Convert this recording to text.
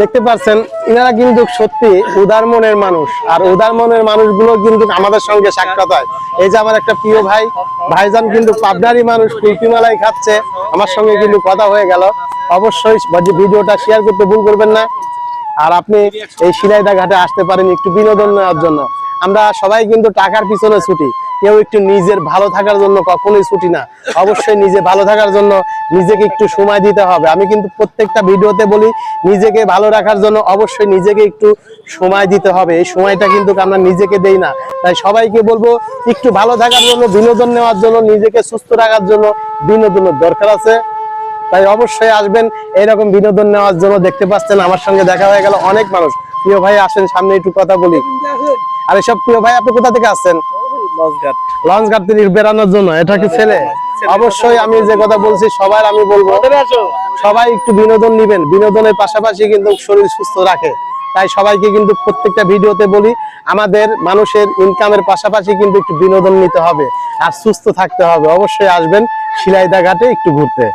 দেখতে পাচ্ছেন ইনারা কিন্তু সত্যি উদার মনের মানুষ, আর উদার মনের মানুষগুলো কিন্তু আমাদের সঙ্গে সাক্ষাৎ হয়। এই যে আমার একটা প্রিয় ভাইজান কিন্তু পাবনারি মানুষ, কুলফি মালাই খাচ্ছে, আমার সঙ্গে কিন্তু কথা হয়ে গেল। অবশ্যই ভিডিওটা শেয়ার করতে ভুল করবেন না। আর আপনি এই শিলাইদা ঘাটে আসতে পারেন একটু বিনোদন নেওয়ার জন্য। আমরা সবাই কিন্তু টাকার পিছনে ছুটি, কেউ একটু নিজের ভালো থাকার জন্য কখনোই ছুটি না। অবশ্যই নিজে ভালো থাকার জন্য নিজেকে একটু সময় দিতে হবে। আমি কিন্তু প্রত্যেকটা ভিডিওতে বলি নিজেকে ভালো রাখার জন্য অবশ্যই নিজেকে একটু সময় দিতে হবে। এই সময়টা কিন্তু আমরা নিজেকে দেই না। তাই সবাইকে বলবো একটু ভালো থাকার জন্য, বিনোদন নেওয়ার জন্য, নিজেকে সুস্থ রাখার জন্য বিনোদনের দরকার আছে। তাই অবশ্যই আসবেন এইরকম বিনোদন নেওয়ার জন্য। দেখতে পাচ্ছেন আমার সঙ্গে দেখা হয়ে গেল অনেক মানুষ। প্রিয় ভাই আসেন সামনে একটু কথা বলি। আর এসব প্রিয় ভাই আপনি কোথা থেকে আসছেন? লঞ্চ ঘাট থেকে বেড়ানোর জন্য। এটা কি ছেলে? অবশ্যই আমি যে কথা বলছি সবার আমি বলবো সবাই একটু বিনোদন নিবেন। বিনোদনের পাশাপাশি কিন্তু শরীর সুস্থ রাখে। তাই সবাইকে কিন্তু প্রত্যেকটা ভিডিওতে বলি আমাদের মানুষের ইনকামের পাশাপাশি কিন্তু একটু বিনোদন নিতে হবে আর সুস্থ থাকতে হবে। অবশ্যই আসবেন শিলাইদা ঘাটে একটু ঘুরতে।